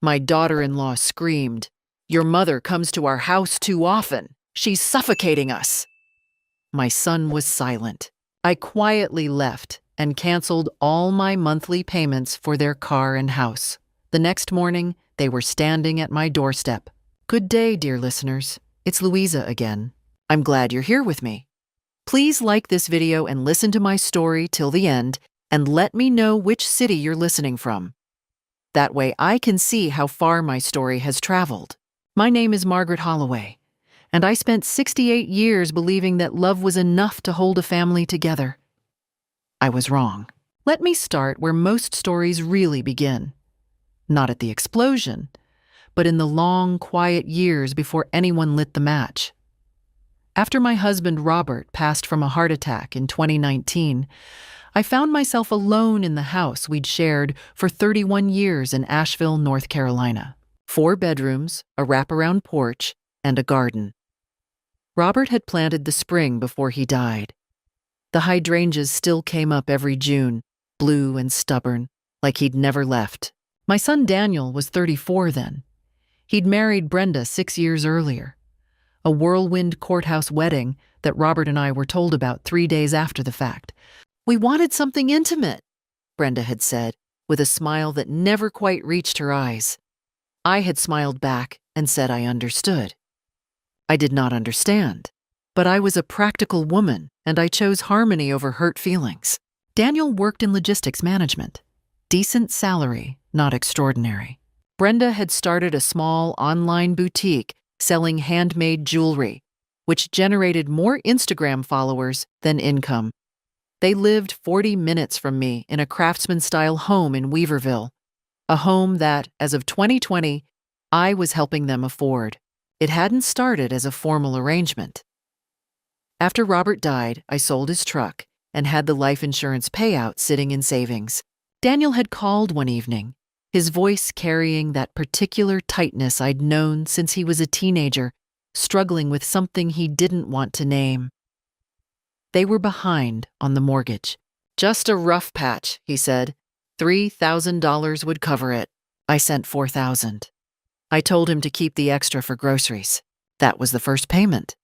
My daughter-in-law screamed, "Your mother comes to our house too often. She's suffocating us." My son was silent. I quietly left and canceled all my monthly payments for their car and house. The next morning, they were standing at my doorstep. Good day, dear listeners. It's Louisa again. I'm glad you're here with me. Please like this video and listen to my story till the end, and let me know which city you're listening from. That way I can see how far my story has traveled. My name is Margaret Holloway, and I spent 68 years believing that love was enough to hold a family together. I was wrong. Let me start where most stories really begin. Not at the explosion, but in the long, quiet years before anyone lit the match. After my husband Robert passed from a heart attack in 2019, I found myself alone in the house we'd shared for 31 years in Asheville, North Carolina. 4 bedrooms, a wraparound porch, and a garden. Robert had planted the spring before he died. The hydrangeas still came up every June, blue and stubborn, like he'd never left. My son Daniel was 34 then. He'd married Brenda 6 years earlier. A whirlwind courthouse wedding that Robert and I were told about 3 days after the fact. "We wanted something intimate," Brenda had said, with a smile that never quite reached her eyes. I had smiled back and said I understood. I did not understand, but I was a practical woman, and I chose harmony over hurt feelings. Daniel worked in logistics management. Decent salary, not extraordinary. Brenda had started a small online boutique selling handmade jewelry, which generated more Instagram followers than income. They lived 40 minutes from me in a craftsman-style home in Weaverville, a home that, as of 2020, I was helping them afford. It hadn't started as a formal arrangement. After Robert died, I sold his truck and had the life insurance payout sitting in savings. Daniel had called one evening, his voice carrying that particular tightness I'd known since he was a teenager, struggling with something he didn't want to name. They were behind on the mortgage. "Just a rough patch," he said. $3,000 would cover it. I sent $4,000. I told him to keep the extra for groceries. That was the first payment.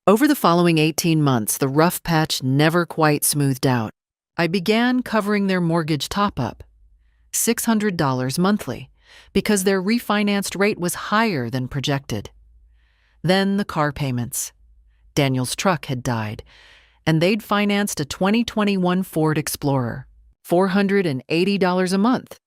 Over the following 18 months, the rough patch never quite smoothed out. I began covering their mortgage top-up, $600 monthly, because their refinanced rate was higher than projected. Then the car payments. Daniel's truck had died, and they'd financed a 2021 Ford Explorer, $480 a month.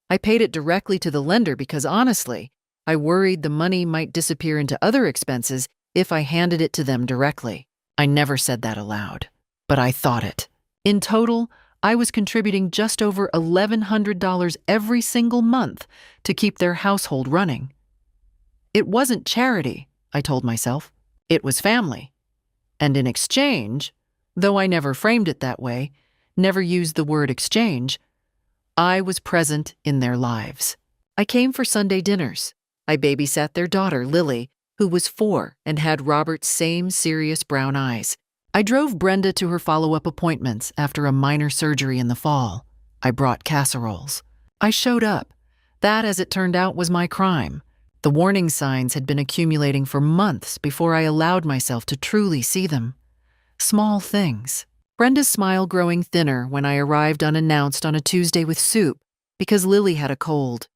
I paid it directly to the lender because, honestly, I worried the money might disappear into other expenses if I handed it to them directly. I never said that aloud, but I thought it. In total, I was contributing just over $1,100 every single month to keep their household running. It wasn't charity, I told myself. It was family. And in exchange, though I never framed it that way, never used the word exchange, I was present in their lives. I came for Sunday dinners. I babysat their daughter, Lily, who was 4 and had Robert's same serious brown eyes. I drove Brenda to her follow-up appointments after a minor surgery in the fall. I brought casseroles. I showed up. That, as it turned out, was my crime. The warning signs had been accumulating for months before I allowed myself to truly see them. Small things. Brenda's smile growing thinner when I arrived unannounced on a Tuesday with soup because Lily had a cold.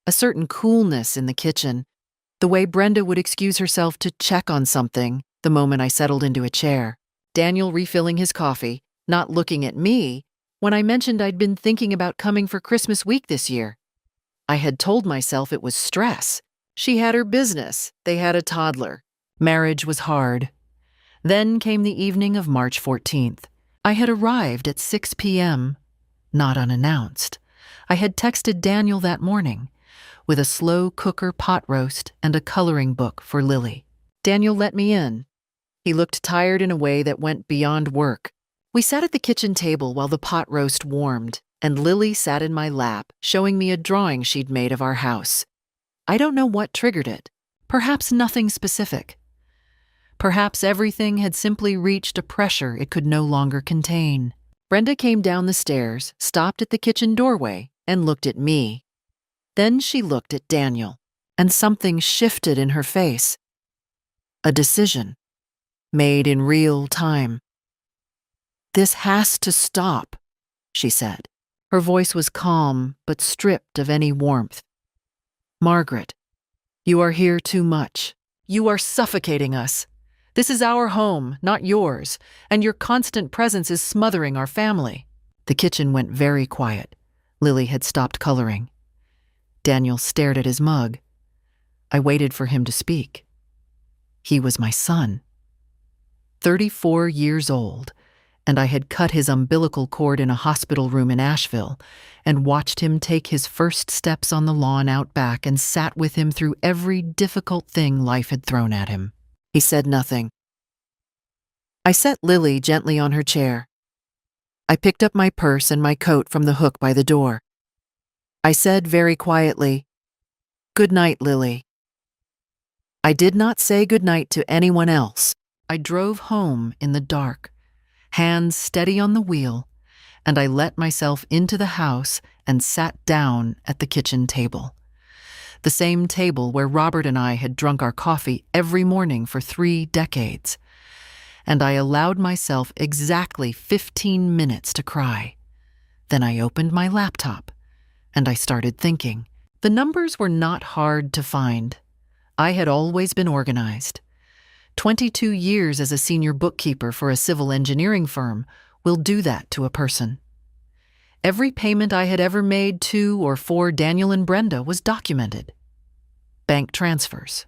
A certain coolness in the kitchen. The way Brenda would excuse herself to check on something the moment I settled into a chair. Daniel refilling his coffee, not looking at me, when I mentioned I'd been thinking about coming for Christmas week this year. I had told myself it was stress. She had her business. They had a toddler. Marriage was hard. Then came the evening of March 14th. I had arrived at 6 p.m., not unannounced. I had texted Daniel that morning with a slow cooker pot roast and a coloring book for Lily. Daniel let me in. He looked tired in a way that went beyond work. We sat at the kitchen table while the pot roast warmed, and Lily sat in my lap, showing me a drawing she'd made of our house. I don't know what triggered it. Perhaps nothing specific. Perhaps everything had simply reached a pressure it could no longer contain. Brenda came down the stairs, stopped at the kitchen doorway, and looked at me. Then she looked at Daniel, and something shifted in her face. A decision, made in real time. "This has to stop," she said. Her voice was calm, but stripped of any warmth. "Margaret, you are here too much. You are suffocating us. This is our home, not yours, and your constant presence is smothering our family." The kitchen went very quiet. Lily had stopped coloring. Daniel stared at his mug. I waited for him to speak. He was my son. 34 years old, and I had cut his umbilical cord in a hospital room in Asheville and watched him take his first steps on the lawn out back and sat with him through every difficult thing life had thrown at him. He said nothing. I set Lily gently on her chair. I picked up my purse and my coat from the hook by the door. I said very quietly, "Good night, Lily." I did not say good night to anyone else. I drove home in the dark, hands steady on the wheel, and I let myself into the house and sat down at the kitchen table. The same table where Robert and I had drunk our coffee every morning for 3 decades. And I allowed myself exactly 15 minutes to cry. Then I opened my laptop, and I started thinking. The numbers were not hard to find. I had always been organized. 22 years as a senior bookkeeper for a civil engineering firm will do that to a person. Every payment I had ever made to or for Daniel and Brenda was documented. Bank transfers,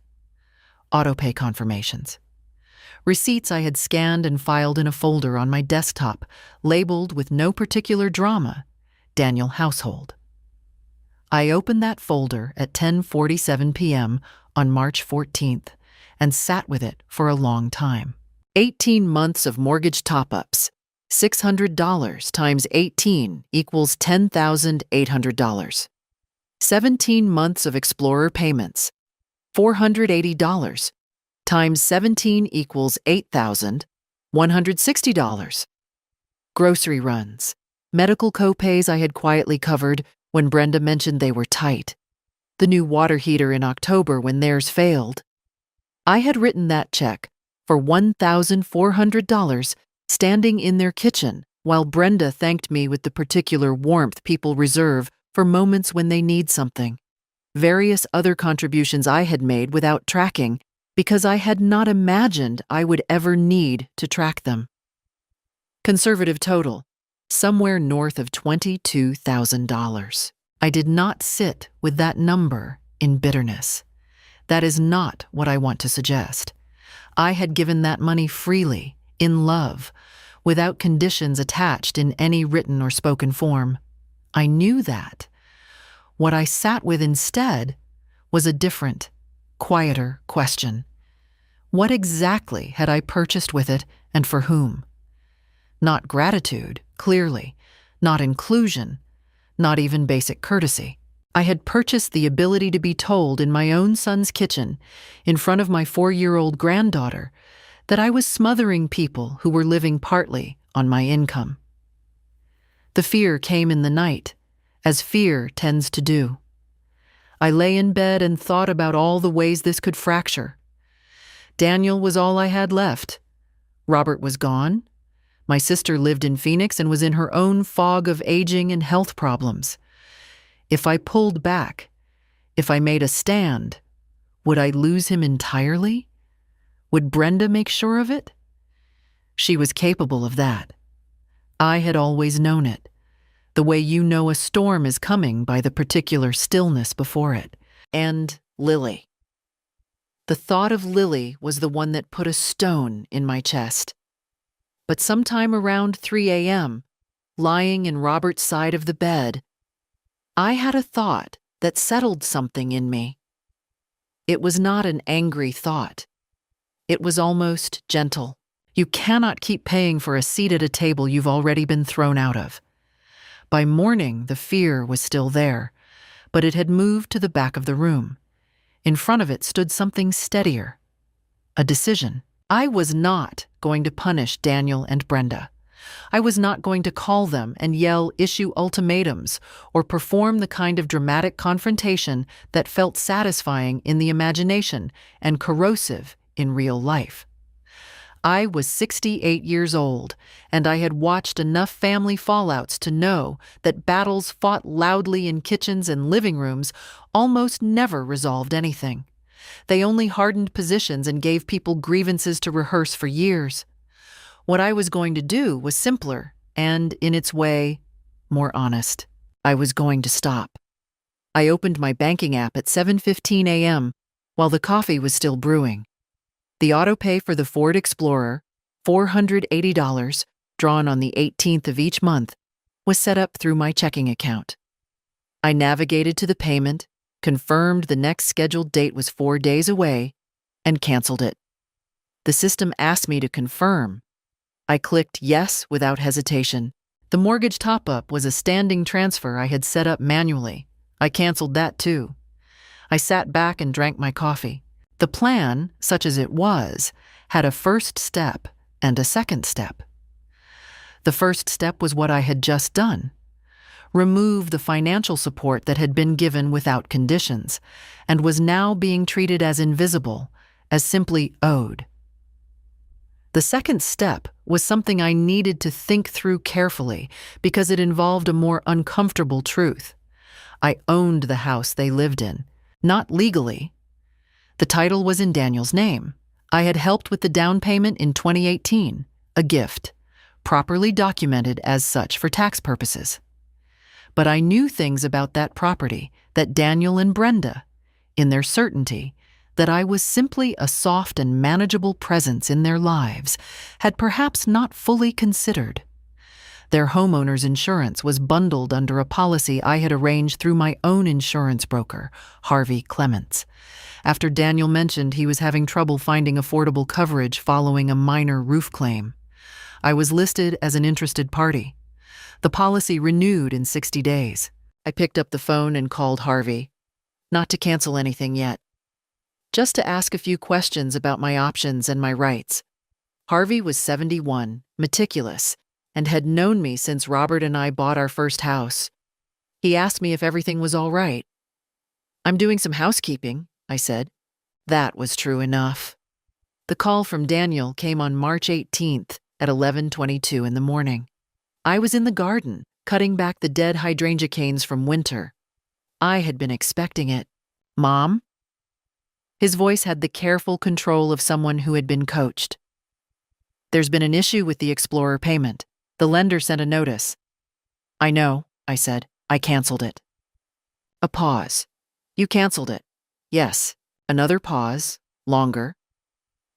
autopay confirmations, receipts I had scanned and filed in a folder on my desktop, labeled with no particular drama, Daniel Household. I opened that folder at 10:47 p.m. on March 14th and sat with it for a long time. 18 months of mortgage top-ups. $600 times 18 equals $10,800. 17 months of Explorer payments. $480 times 17 equals $8,160. Grocery runs. Medical copays I had quietly covered when Brenda mentioned they were tight. The new water heater in October when theirs failed. I had written that check for $1,400 standing in their kitchen while Brenda thanked me with the particular warmth people reserve for moments when they need something. Various other contributions I had made without tracking because I had not imagined I would ever need to track them. Conservative total, somewhere north of $22,000. I did not sit with that number in bitterness. That is not what I want to suggest. I had given that money freely, in love, without conditions attached in any written or spoken form. I knew that. What I sat with instead was a different, quieter question. What exactly had I purchased with it and for whom? Not gratitude, clearly, not inclusion, not even basic courtesy. I had purchased the ability to be told in my own son's kitchen, in front of my 4-year-old granddaughter, that I was smothering people who were living partly on my income. The fear came in the night, as fear tends to do. I lay in bed and thought about all the ways this could fracture. Daniel was all I had left. Robert was gone. My sister lived in Phoenix and was in her own fog of aging and health problems. If I pulled back, if I made a stand, would I lose him entirely? Would Brenda make sure of it? She was capable of that. I had always known it, the way you know a storm is coming by the particular stillness before it. And Lily. The thought of Lily was the one that put a stone in my chest. But sometime around 3 a.m., lying in Robert's side of the bed, I had a thought that settled something in me. It was not an angry thought. It was almost gentle. You cannot keep paying for a seat at a table you've already been thrown out of. By morning, the fear was still there, but it had moved to the back of the room. In front of it stood something steadier. A decision. I was not going to punish Daniel and Brenda. I was not going to call them and yell, issue ultimatums, or perform the kind of dramatic confrontation that felt satisfying in the imagination and corrosive in real life. I was 68 years old, and I had watched enough family fallouts to know that battles fought loudly in kitchens and living rooms almost never resolved anything. They only hardened positions and gave people grievances to rehearse for years. What I was going to do was simpler and, in its way, more honest. I was going to stop. I opened my banking app at 7:15 a.m. while the coffee was still brewing. The autopay for the Ford Explorer, $480, drawn on the 18th of each month, was set up through my checking account. I navigated to the payment, confirmed the next scheduled date was 4 days away, and canceled it. The system asked me to confirm. I clicked yes without hesitation. The mortgage top-up was a standing transfer I had set up manually. I canceled that too. I sat back and drank my coffee. The plan, such as it was, had a first step and a second step. The first step was what I had just done. Remove the financial support that had been given without conditions and was now being treated as invisible, as simply owed. The second step was something I needed to think through carefully because it involved a more uncomfortable truth. I owned the house they lived in, not legally. The title was in Daniel's name. I had helped with the down payment in 2018, a gift, properly documented as such for tax purposes. But I knew things about that property that Daniel and Brenda, in their certainty that I was simply a soft and manageable presence in their lives, had perhaps not fully considered. Their homeowner's insurance was bundled under a policy I had arranged through my own insurance broker, Harvey Clements, after Daniel mentioned he was having trouble finding affordable coverage following a minor roof claim. I was listed as an interested party. The policy renewed in 60 days. I picked up the phone and called Harvey, not to cancel anything yet, just to ask a few questions about my options and my rights. Harvey was 71, meticulous, and had known me since Robert and I bought our first house. He asked me if everything was all right. "I'm doing some housekeeping," I said. That was true enough. The call from Daniel came on March 18th at 11:22 in the morning. I was in the garden, cutting back the dead hydrangea canes from winter. I had been expecting it. "Mom?" His voice had the careful control of someone who had been coached. "There's been an issue with the Explorer payment. The lender sent a notice." "I know," I said. "I canceled it." A pause. "You canceled it?" "Yes." Another pause, longer.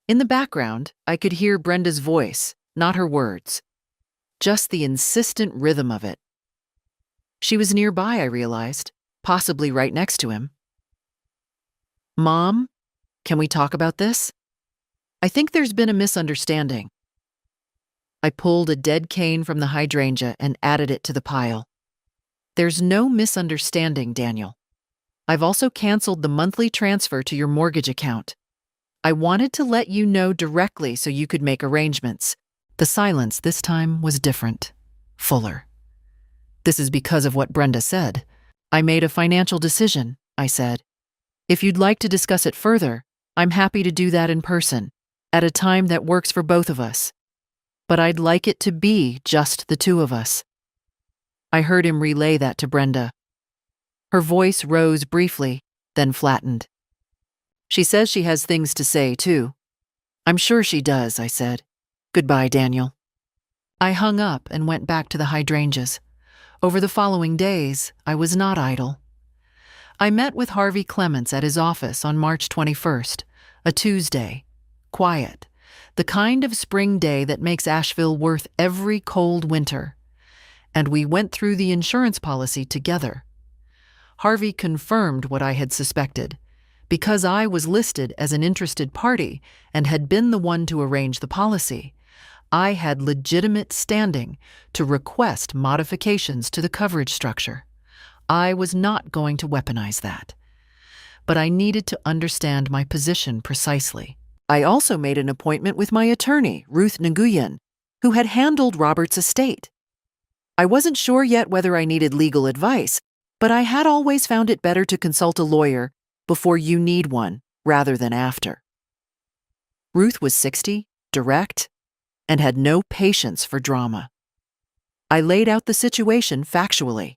In the background, I could hear Brenda's voice, not her words, just the insistent rhythm of it. She was nearby, I realized, possibly right next to him. "Mom, can we talk about this? I think there's been a misunderstanding." I pulled a dead cane from the hydrangea and added it to the pile. "There's no misunderstanding, Daniel. I've also canceled the monthly transfer to your mortgage account. I wanted to let you know directly so you could make arrangements." The silence this time was different, fuller. "This is because of what Brenda said. I made a financial decision," I said. "If you'd like to discuss it further, I'm happy to do that in person, at a time that works for both of us. But I'd like it to be just the two of us." I heard him relay that to Brenda. Her voice rose briefly, then flattened. "She says she has things to say, too." "I'm sure she does," I said. "Goodbye, Daniel." I hung up and went back to the hydrangeas. Over the following days, I was not idle. I met with Harvey Clements at his office on March 21st, a Tuesday. Quiet, the kind of spring day that makes Asheville worth every cold winter. And we went through the insurance policy together. Harvey confirmed what I had suspected. Because I was listed as an interested party and had been the one to arrange the policy, I had legitimate standing to request modifications to the coverage structure. I was not going to weaponize that. But I needed to understand my position precisely. I also made an appointment with my attorney, Ruth Nguyen, who had handled Robert's estate. I wasn't sure yet whether I needed legal advice, but I had always found it better to consult a lawyer before you need one rather than after. Ruth was 60, direct, and had no patience for drama. I laid out the situation factually.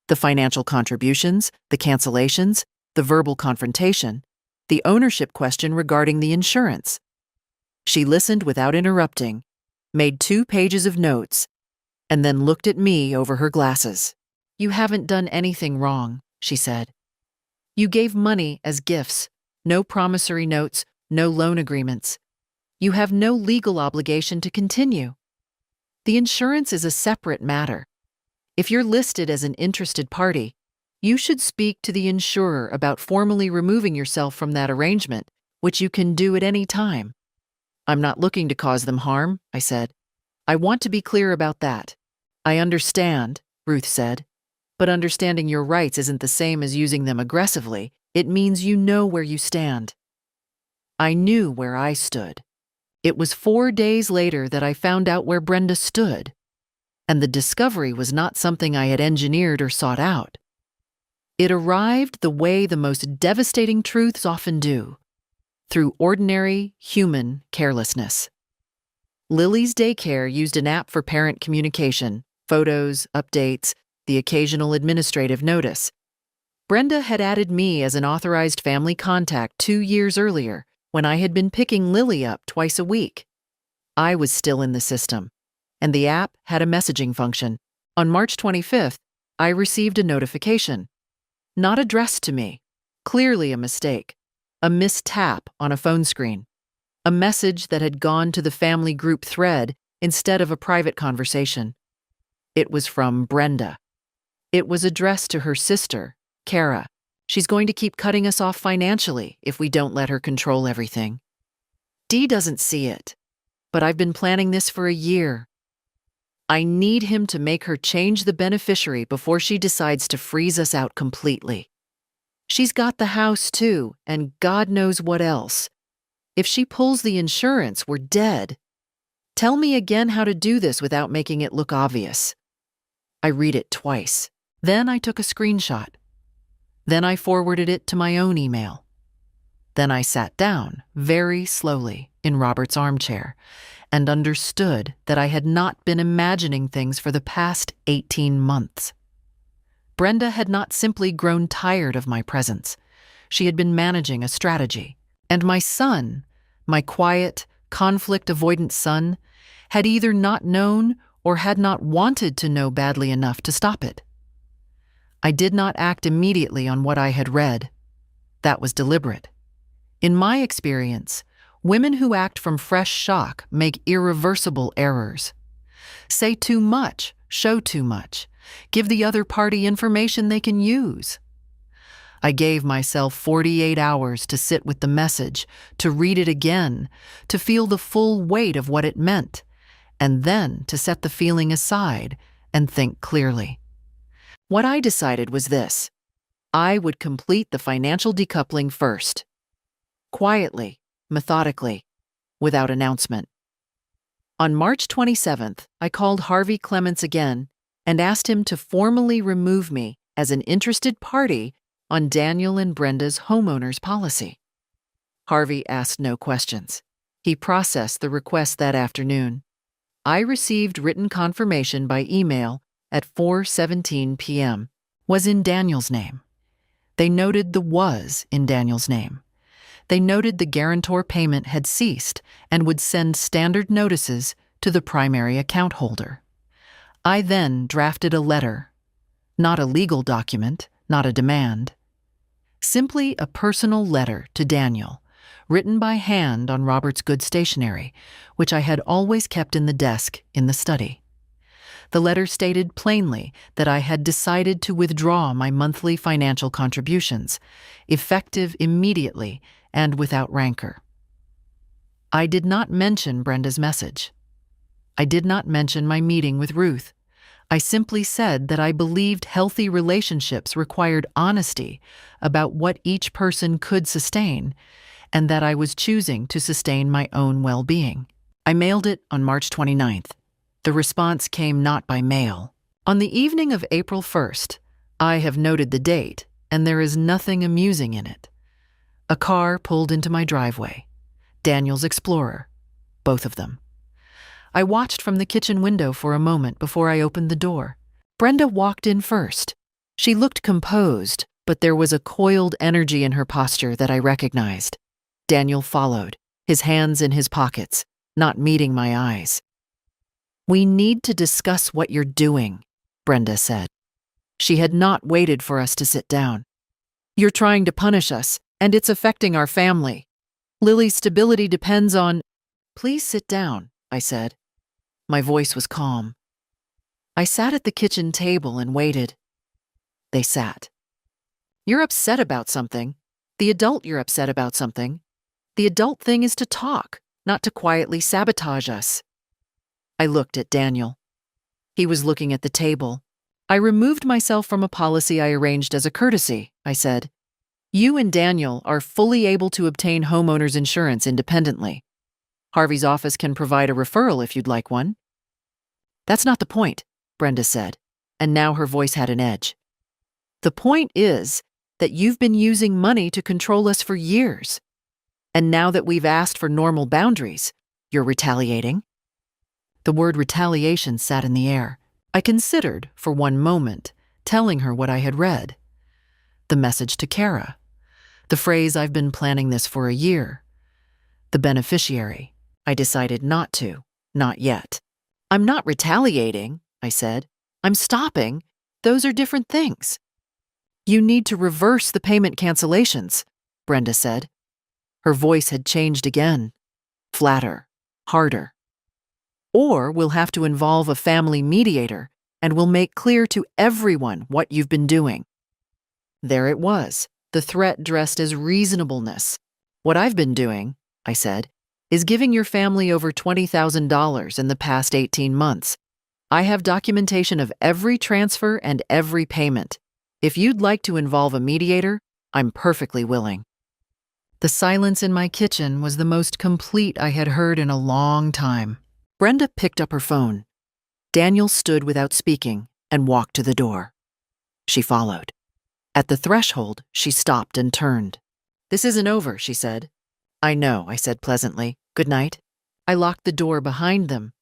The financial contributions, the cancellations, the verbal confrontation, the ownership question regarding the insurance. She listened without interrupting, made 2 pages of notes, and then looked at me over her glasses. "You haven't done anything wrong," she said. "You gave money as gifts, no promissory notes, no loan agreements. You have no legal obligation to continue. The insurance is a separate matter. If you're listed as an interested party, you should speak to the insurer about formally removing yourself from that arrangement, which you can do at any time." "I'm not looking to cause them harm," I said. "I want to be clear about that." "I understand," Ruth said, "but understanding your rights isn't the same as using them aggressively. It means you know where you stand." I knew where I stood. It was 4 days later that I found out where Brenda stood, and the discovery was not something I had engineered or sought out. It arrived the way the most devastating truths often do, through ordinary human carelessness. Lily's daycare used an app for parent communication, photos, updates, the occasional administrative notice. Brenda had added me as an authorized family contact 2 years earlier, when I had been picking Lily up twice a week. I was still in the system, and the app had a messaging function. On March 25th, I received a notification. Not addressed to me, clearly a mistake, a mistap on a phone screen, a message that had gone to the family group thread instead of a private conversation. It was from Brenda. It was addressed to her sister, Kara. "She's going to keep cutting us off financially if we don't let her control everything. Dee doesn't see it, but I've been planning this for a year. I need him to make her change the beneficiary before she decides to freeze us out completely. She's got the house too, and God knows what else. If she pulls the insurance, we're dead. Tell me again how to do this without making it look obvious." I read it twice. Then I took a screenshot. Then I forwarded it to my own email. Then I sat down, very slowly, in Robert's armchair, and understood that I had not been imagining things for the past 18 months. Brenda had not simply grown tired of my presence. She had been managing a strategy. And my son, my quiet, conflict-avoidant son, had either not known or had not wanted to know badly enough to stop it. I did not act immediately on what I had read. That was deliberate. In my experience, women who act from fresh shock make irreversible errors. Say too much, show too much, give the other party information they can use. I gave myself 48 hours to sit with the message, to read it again, to feel the full weight of what it meant, and then to set the feeling aside and think clearly. What I decided was this: I would complete the financial decoupling first. Quietly, methodically, without announcement. On March 27th, I called Harvey Clements again and asked him to formally remove me as an interested party on Daniel and Brenda's homeowners policy. Harvey asked no questions. He processed the request that afternoon. I received written confirmation by email at 4:17 p.m. Was in Daniel's name. They noted the "was" in Daniel's name. They noted the guarantor payment had ceased and would send standard notices to the primary account holder. I then drafted a letter, not a legal document, not a demand. Simply a personal letter to Daniel, written by hand on Robert's good stationery, which I had always kept in the desk in the study. The letter stated plainly that I had decided to withdraw my monthly financial contributions, effective immediately and without rancor. I did not mention Brenda's message. I did not mention my meeting with Ruth. I simply said that I believed healthy relationships required honesty about what each person could sustain, and that I was choosing to sustain my own well-being. I mailed it on March 29th. The response came not by mail. On the evening of April 1st, I have noted the date, and there is nothing amusing in it. A car pulled into my driveway. Daniel's Explorer. Both of them. I watched from the kitchen window for a moment before I opened the door. Brenda walked in first. She looked composed, but there was a coiled energy in her posture that I recognized. Daniel followed, his hands in his pockets, not meeting my eyes. "We need to discuss what you're doing," Brenda said. She had not waited for us to sit down. "You're trying to punish us, and it's affecting our family. Lily's stability depends on—" "Please sit down," I said. My voice was calm. I sat at the kitchen table and waited. They sat. "You're upset about something. The adult you're upset about something. The adult thing is to talk, not to quietly sabotage us." I looked at Daniel. He was looking at the table. "I removed myself from a policy I arranged as a courtesy," I said. "You and Daniel are fully able to obtain homeowners insurance independently. Harvey's office can provide a referral if you'd like one." "That's not the point," Brenda said, and now her voice had an edge. "The point is that you've been using money to control us for years. And now that we've asked for normal boundaries, you're retaliating." The word retaliation sat in the air. I considered, for one moment, telling her what I had read. The message to Kara. The phrase "I've been planning this for a year." The beneficiary. I decided not to, not yet. "I'm not retaliating," I said. "I'm stopping. Those are different things." "You need to reverse the payment cancellations," Brenda said. Her voice had changed again. Flatter, harder. "Or we'll have to involve a family mediator, and we'll make clear to everyone what you've been doing." There it was, the threat dressed as reasonableness. "What I've been doing," I said, "is giving your family over $20,000 in the past 18 months. I have documentation of every transfer and every payment. If you'd like to involve a mediator, I'm perfectly willing." The silence in my kitchen was the most complete I had heard in a long time. Brenda picked up her phone. Daniel stood without speaking and walked to the door. She followed. At the threshold, she stopped and turned. "This isn't over," she said. "I know," I said pleasantly. "Good night." I locked the door behind them.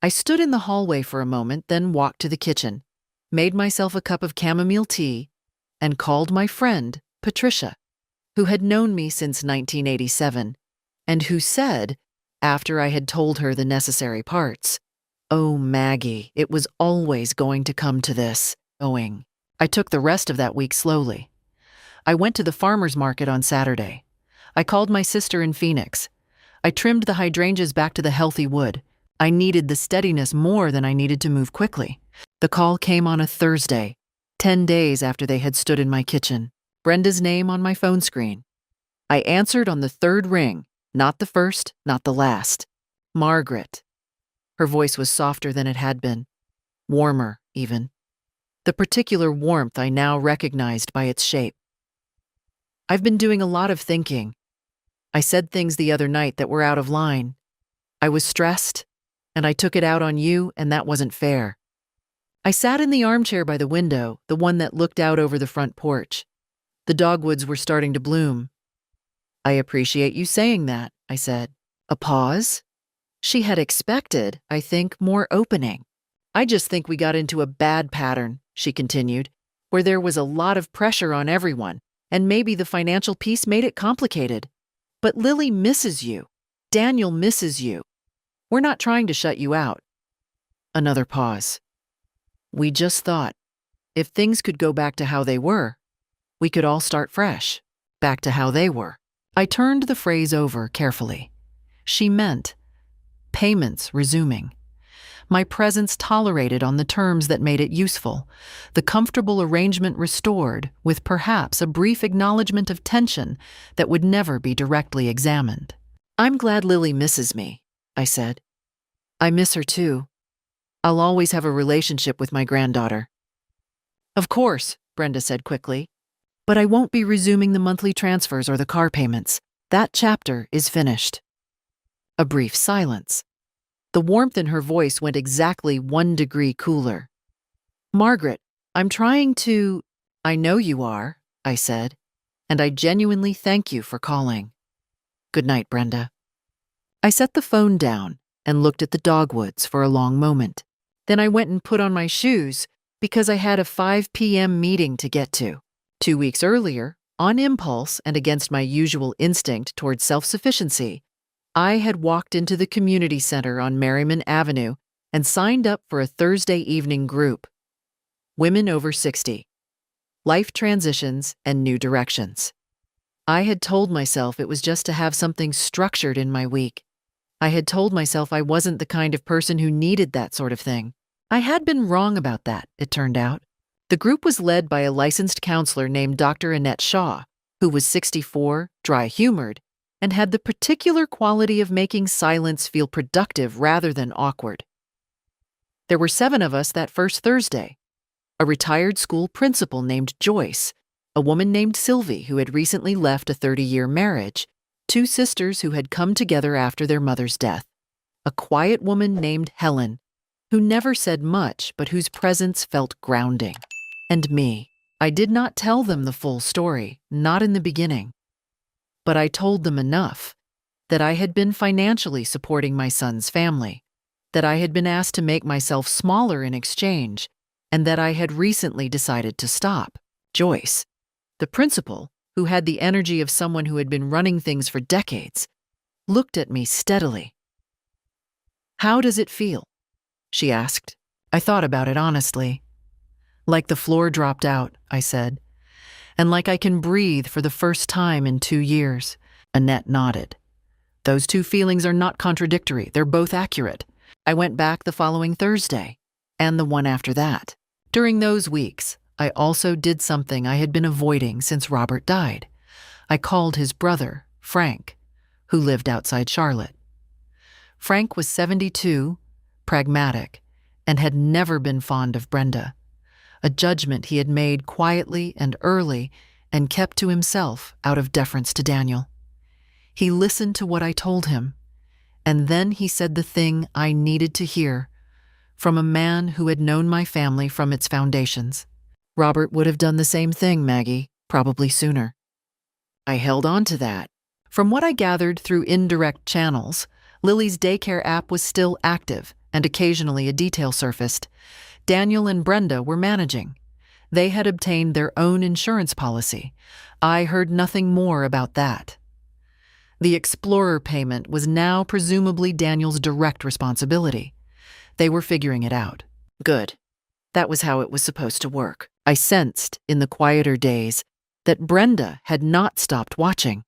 I stood in the hallway for a moment, then walked to the kitchen, made myself a cup of chamomile tea, and called my friend, Patricia, who had known me since 1987, and who said, after I had told her the necessary parts, "Oh, Maggie, it was always going to come to this." I took the rest of that week slowly. I went to the farmer's market on Saturday. I called my sister in Phoenix. I trimmed the hydrangeas back to the healthy wood. I needed the steadiness more than I needed to move quickly. The call came on a Thursday, 10 days after they had stood in my kitchen. Brenda's name on my phone screen. I answered on the third ring, not the first, not the last. "Margaret." Her voice was softer than it had been. Warmer, even. The particular warmth I now recognized by its shape. "I've been doing a lot of thinking. I said things the other night that were out of line. I was stressed, and I took it out on you, and that wasn't fair." I sat in the armchair by the window, the one that looked out over the front porch. The dogwoods were starting to bloom. "I appreciate you saying that," I said. A pause. She had expected, I think, more opening. "I just think we got into a bad pattern," she continued, "where there was a lot of pressure on everyone, and maybe the financial piece made it complicated. But Lily misses you. Daniel misses you. We're not trying to shut you out." Another pause. "We just thought, if things could go back to how they were, we could all start fresh, back to how they were." I turned the phrase over carefully. She meant payments resuming. My presence tolerated on the terms that made it useful, the comfortable arrangement restored with perhaps a brief acknowledgement of tension that would never be directly examined. "I'm glad Lily misses me," I said. "I miss her too. I'll always have a relationship with my granddaughter." "Of course," Brenda said quickly. "But I won't be resuming the monthly transfers or the car payments. That chapter is finished." A brief silence. The warmth in her voice went exactly 1 degree cooler. Margaret, I'm trying to— I know you are, I said, and I genuinely thank you for calling. Good night, Brenda. I set the phone down and looked at the dogwoods for a long moment. Then I went and put on my shoes because I had a 5 p.m. meeting to get to. 2 weeks earlier, on impulse and against my usual instinct towards self-sufficiency, I had walked into the community center on Merriman Avenue and signed up for a Thursday evening group. Women over 60. Life transitions and new directions. I had told myself it was just to have something structured in my week. I had told myself I wasn't the kind of person who needed that sort of thing. I had been wrong about that, it turned out. The group was led by a licensed counselor named Dr. Annette Shaw, who was 64, dry-humored, and had the particular quality of making silence feel productive rather than awkward. There were 7 of us that first Thursday. A retired school principal named Joyce, a woman named Sylvie who had recently left a 30-year marriage, 2 sisters who had come together after their mother's death, a quiet woman named Helen, who never said much but whose presence felt grounding, and me. I did not tell them the full story, not in the beginning. But I told them enough, that I had been financially supporting my son's family, that I had been asked to make myself smaller in exchange, and that I had recently decided to stop. Joyce, the principal, who had the energy of someone who had been running things for decades, looked at me steadily. "How does it feel?" she asked. I thought about it honestly. "Like the floor dropped out," I said, "and like I can breathe for the first time in 2 years." Annette nodded. "Those 2 feelings are not contradictory, they're both accurate." I went back the following Thursday, and the one after that. During those weeks, I also did something I had been avoiding since Robert died. I called his brother, Frank, who lived outside Charlotte. Frank was 72, pragmatic, and had never been fond of Brenda, a judgment he had made quietly and early and kept to himself out of deference to Daniel. He listened to what I told him, and then he said the thing I needed to hear from a man who had known my family from its foundations. Robert would have done the same thing, Maggie, probably sooner. I held on to that. From what I gathered through indirect channels, Lily's daycare app was still active, and occasionally a detail surfaced. Daniel and Brenda were managing. They had obtained their own insurance policy. I heard nothing more about that. The Explorer payment was now presumably Daniel's direct responsibility. They were figuring it out. Good. That was how it was supposed to work. I sensed, in the quieter days, that Brenda had not stopped watching,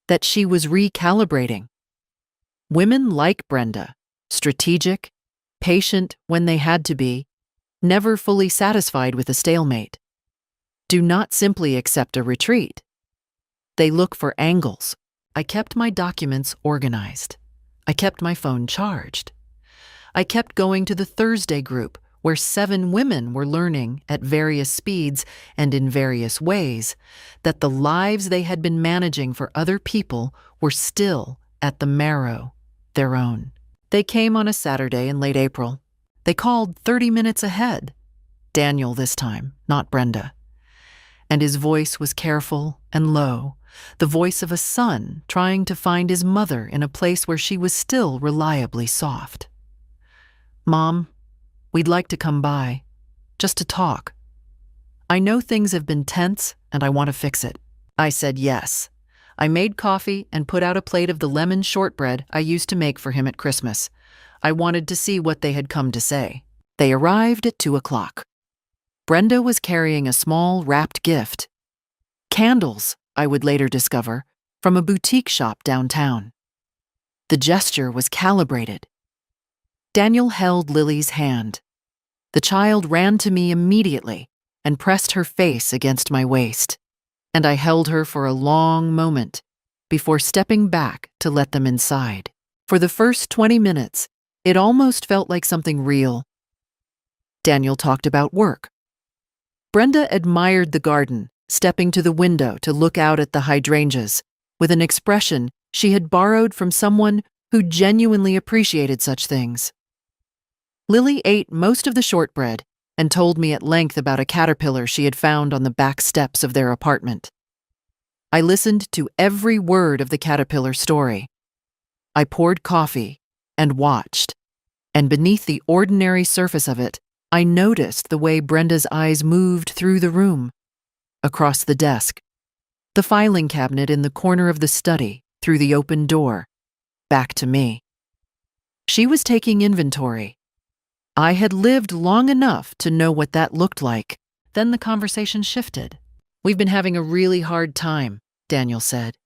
that she was recalibrating. Women like Brenda, strategic, patient when they had to be, never fully satisfied with a stalemate, do not simply accept a retreat. They look for angles. I kept my documents organized. I kept my phone charged. I kept going to the Thursday group, where 7 women were learning at various speeds and in various ways that the lives they had been managing for other people were still, at the marrow, their own. They came on a Saturday in late April. They called 30 minutes ahead. Daniel this time, not Brenda. And his voice was careful and low, the voice of a son trying to find his mother in a place where she was still reliably soft. "Mom, we'd like to come by, just to talk. I know things have been tense and I want to fix it." I said yes. I made coffee and put out a plate of the lemon shortbread I used to make for him at Christmas. I wanted to see what they had come to say. They arrived at 2 o'clock. Brenda was carrying a small wrapped gift. Candles, I would later discover, from a boutique shop downtown. The gesture was calibrated. Daniel held Lily's hand. The child ran to me immediately and pressed her face against my waist, and I held her for a long moment before stepping back to let them inside. For the first 20 minutes, it almost felt like something real. Daniel talked about work. Brenda admired the garden, stepping to the window to look out at the hydrangeas, with an expression she had borrowed from someone who genuinely appreciated such things. Lily ate most of the shortbread and told me at length about a caterpillar she had found on the back steps of their apartment. I listened to every word of the caterpillar story. I poured coffee and watched, and beneath the ordinary surface of it, I noticed the way Brenda's eyes moved through the room, across the desk, the filing cabinet in the corner of the study, through the open door, back to me. She was taking inventory. I had lived long enough to know what that looked like. Then the conversation shifted. "We've been having a really hard time," Daniel said.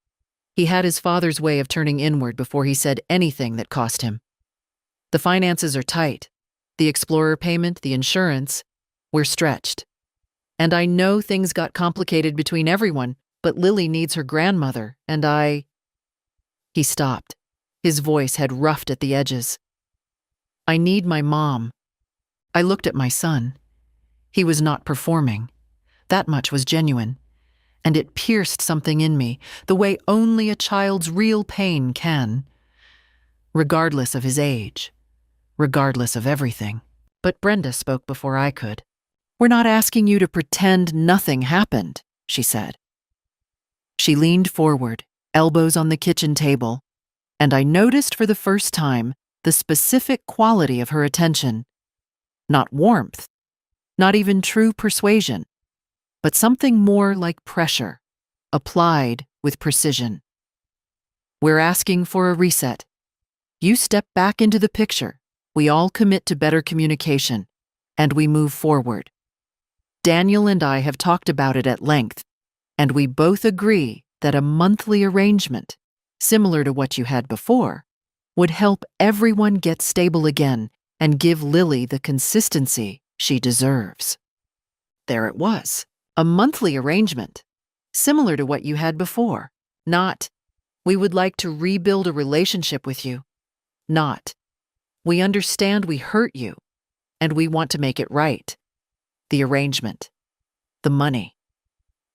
He had his father's way of turning inward before he said anything that cost him. "The finances are tight. The Explorer payment, the insurance, we're stretched. And I know things got complicated between everyone, but Lily needs her grandmother, and I—" He stopped. His voice had roughed at the edges. "I need my mom." I looked at my son. He was not performing. That much was genuine. And it pierced something in me, the way only a child's real pain can. Regardless of his age. Regardless of everything. But Brenda spoke before I could. "We're not asking you to pretend nothing happened," she said. She leaned forward, elbows on the kitchen table, and I noticed for the first time the specific quality of her attention. Not warmth, not even true persuasion, but something more like pressure, applied with precision. "We're asking for a reset. You step back into the picture, we all commit to better communication, and we move forward. Daniel and I have talked about it at length, and we both agree that a monthly arrangement, similar to what you had before, would help everyone get stable again and give Lily the consistency she deserves." There it was, a monthly arrangement, similar to what you had before. Not, "We would like to rebuild a relationship with you." Not, "We understand we hurt you, and we want to make it right." The arrangement. The money.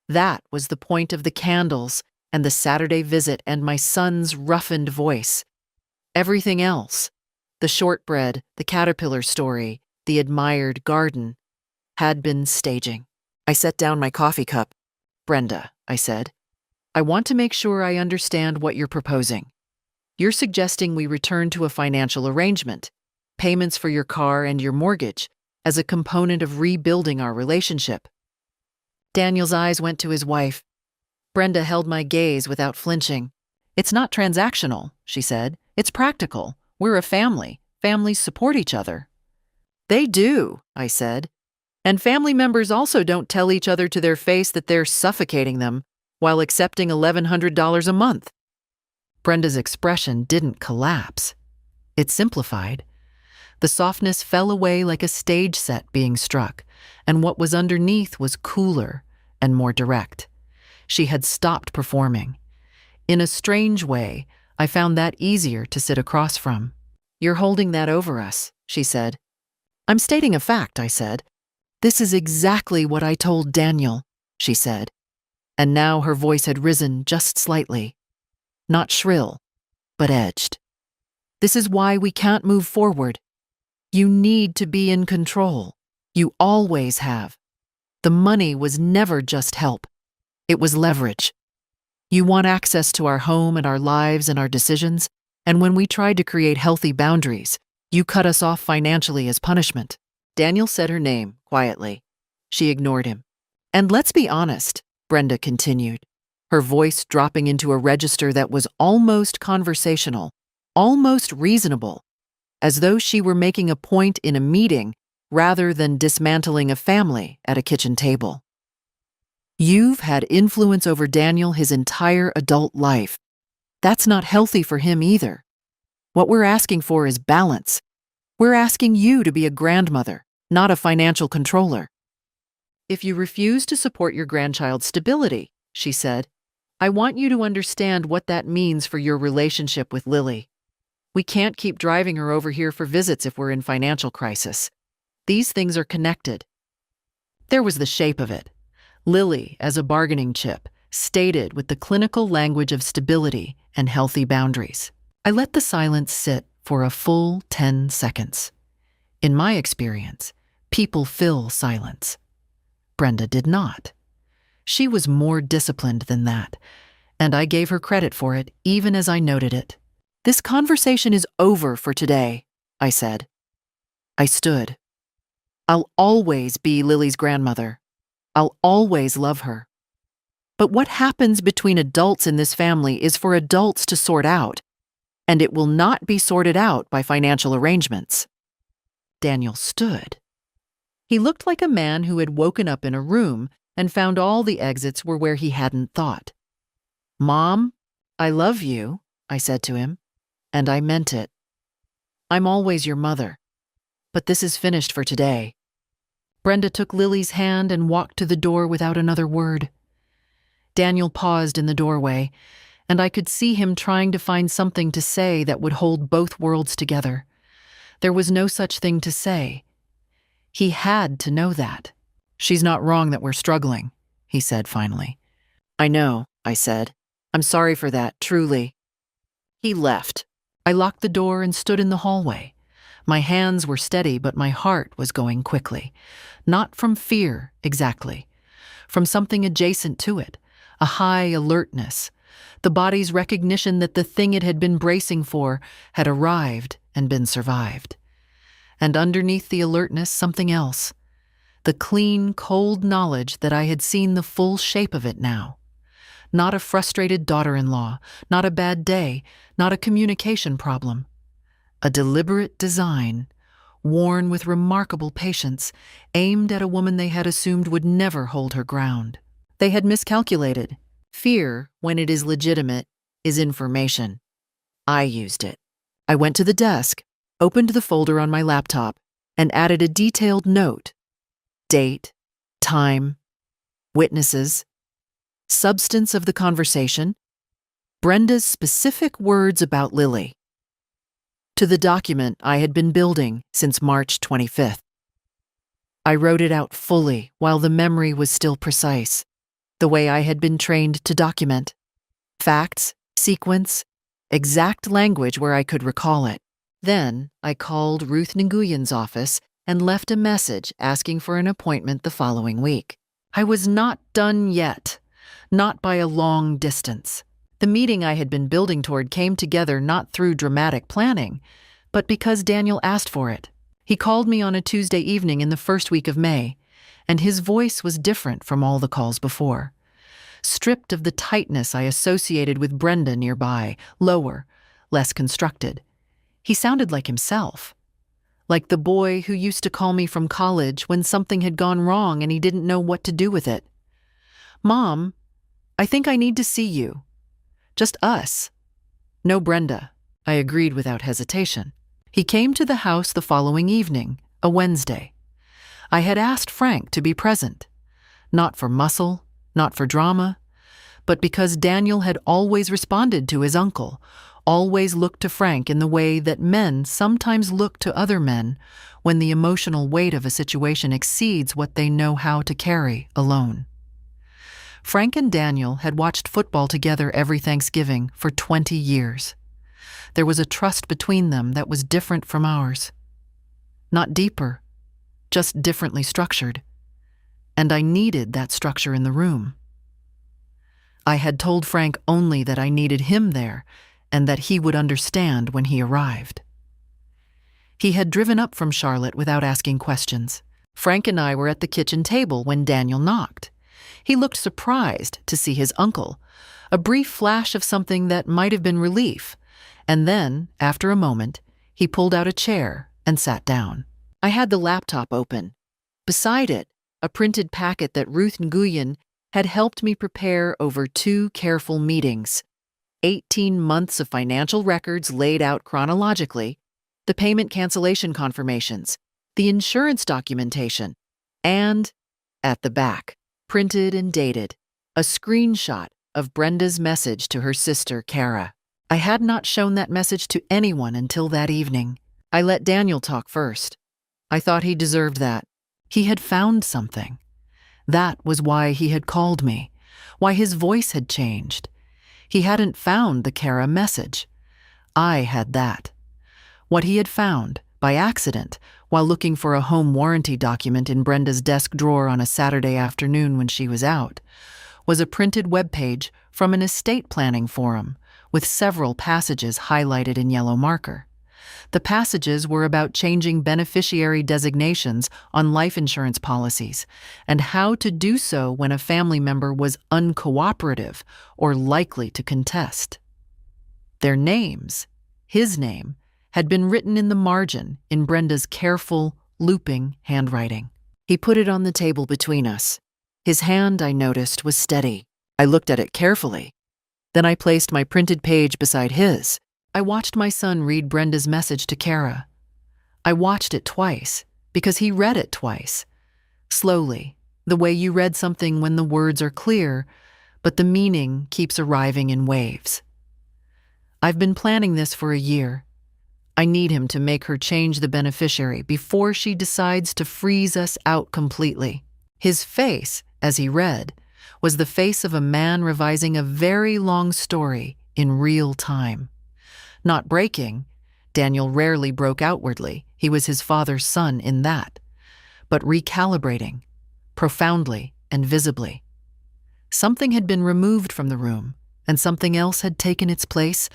That was the point of the candles and the Saturday visit and my son's roughened voice. Everything else, the shortbread, the caterpillar story, the admired garden, had been staging. I set down my coffee cup. "Brenda," I said, "I want to make sure I understand what you're proposing. You're suggesting we return to a financial arrangement, payments for your car and your mortgage, as a component of rebuilding our relationship." Daniel's eyes went to his wife. Brenda held my gaze without flinching. "It's not transactional," she said. "It's practical. We're a family. Families support each other." "They do," I said. "And family members also don't tell each other to their face that they're suffocating them while accepting $1,100 a month." Brenda's expression didn't collapse. It simplified. The softness fell away like a stage set being struck, and what was underneath was cooler and more direct. She had stopped performing. In a strange way, I found that easier to sit across from. "You're holding that over us," she said. "I'm stating a fact," I said. "This is exactly what I told Daniel," she said. And now her voice had risen just slightly. Not shrill, but edged. "This is why we can't move forward. You need to be in control. You always have. The money was never just help. It was leverage. You want access to our home and our lives and our decisions, and when we tried to create healthy boundaries, you cut us off financially as punishment." Daniel said her name quietly. She ignored him. "And let's be honest," Brenda continued, her voice dropping into a register that was almost conversational, almost reasonable, as though she were making a point in a meeting rather than dismantling a family at a kitchen table. "You've had influence over Daniel his entire adult life. That's not healthy for him either. What we're asking for is balance. We're asking you to be a grandmother, not a financial controller." "If you refuse to support your grandchild's stability," she said, "I want you to understand what that means for your relationship with Lily. We can't keep driving her over here for visits if we're in financial crisis. These things are connected." There was the shape of it. Lily as a bargaining chip, stated with the clinical language of stability and healthy boundaries. I let the silence sit for a full 10 seconds. In my experience, people fill silence. Brenda did not. She was more disciplined than that, and I gave her credit for it even as I noted it. "This conversation is over for today," I said. I stood. "I'll always be Lily's grandmother. I'll always love her. But what happens between adults in this family is for adults to sort out, and it will not be sorted out by financial arrangements." Daniel stood. He looked like a man who had woken up in a room and found all the exits were where he hadn't thought. "Mom, I love you," I said to him, and I meant it. "I'm always your mother, but this is finished for today." Brenda took Lily's hand and walked to the door without another word. Daniel paused in the doorway, and I could see him trying to find something to say that would hold both worlds together. There was no such thing to say. He had to know that. "She's not wrong that we're struggling," he said finally. "I know," I said. "I'm sorry for that, truly." He left. I locked the door and stood in the hallway. My hands were steady, but my heart was going quickly. Not from fear, exactly. From something adjacent to it, a high alertness. The body's recognition that the thing it had been bracing for had arrived and been survived. And underneath the alertness, something else. The clean, cold knowledge that I had seen the full shape of it now. Not a frustrated daughter-in-law, not a bad day, not a communication problem. A deliberate design, worn with remarkable patience, aimed at a woman they had assumed would never hold her ground. They had miscalculated. Fear, when it is legitimate, is information. I used it. I went to the desk, opened the folder on my laptop, and added a detailed note. Date, time, witnesses, substance of the conversation, Brenda's specific words about Lily. To the document I had been building since March 25th. I wrote it out fully while the memory was still precise, the way I had been trained to document. Facts, sequence, exact language where I could recall it. Then I called Ruth Nguyen's office and left a message asking for an appointment the following week. I was not done yet, not by a long distance. The meeting I had been building toward came together not through dramatic planning, but because Daniel asked for it. He called me on a Tuesday evening in the first week of May, and his voice was different from all the calls before. Stripped of the tightness I associated with Brenda nearby, lower, less constructed. He sounded like himself. Like the boy who used to call me from college when something had gone wrong and he didn't know what to do with it. "Mom, I think I need to see you. Just us. No Brenda," I agreed without hesitation. He came to the house the following evening, a Wednesday. I had asked Frank to be present. Not for muscle, not for drama, but because Daniel had always responded to his uncle, always looked to Frank in the way that men sometimes look to other men when the emotional weight of a situation exceeds what they know how to carry alone. Frank and Daniel had watched football together every Thanksgiving for 20 years. There was a trust between them that was different from ours. Not deeper, just differently structured. And I needed that structure in the room. I had told Frank only that I needed him there and that he would understand when he arrived. He had driven up from Charlotte without asking questions. Frank and I were at the kitchen table when Daniel knocked. He looked surprised to see his uncle, a brief flash of something that might have been relief, and then, after a moment, he pulled out a chair and sat down. I had the laptop open. Beside it, a printed packet that Ruth Nguyen had helped me prepare over 2 careful meetings. 18 months of financial records laid out chronologically, the payment cancellation confirmations, the insurance documentation, and, at the back, printed and dated, a screenshot of Brenda's message to her sister, Kara. I had not shown that message to anyone until that evening. I let Daniel talk first. I thought he deserved that. He had found something. That was why he had called me, why his voice had changed. He hadn't found the Kara message. I had that. What he had found, by accident, while looking for a home warranty document in Brenda's desk drawer on a Saturday afternoon when she was out, was a printed webpage from an estate planning forum with several passages highlighted in yellow marker. The passages were about changing beneficiary designations on life insurance policies and how to do so when a family member was uncooperative or likely to contest. Their names, his name, had been written in the margin in Brenda's careful, looping handwriting. He put it on the table between us. His hand, I noticed, was steady. I looked at it carefully. Then I placed my printed page beside his. I watched my son read Brenda's message to Kara. I watched it twice, because he read it twice. Slowly, the way you read something when the words are clear, but the meaning keeps arriving in waves. I've been planning this for a year. I need him to make her change the beneficiary before she decides to freeze us out completely. His face, as he read, was the face of a man revising a very long story in real time. Not breaking, Daniel rarely broke outwardly, he was his father's son in that, but recalibrating, profoundly and visibly. Something had been removed from the room, and something else had taken its place,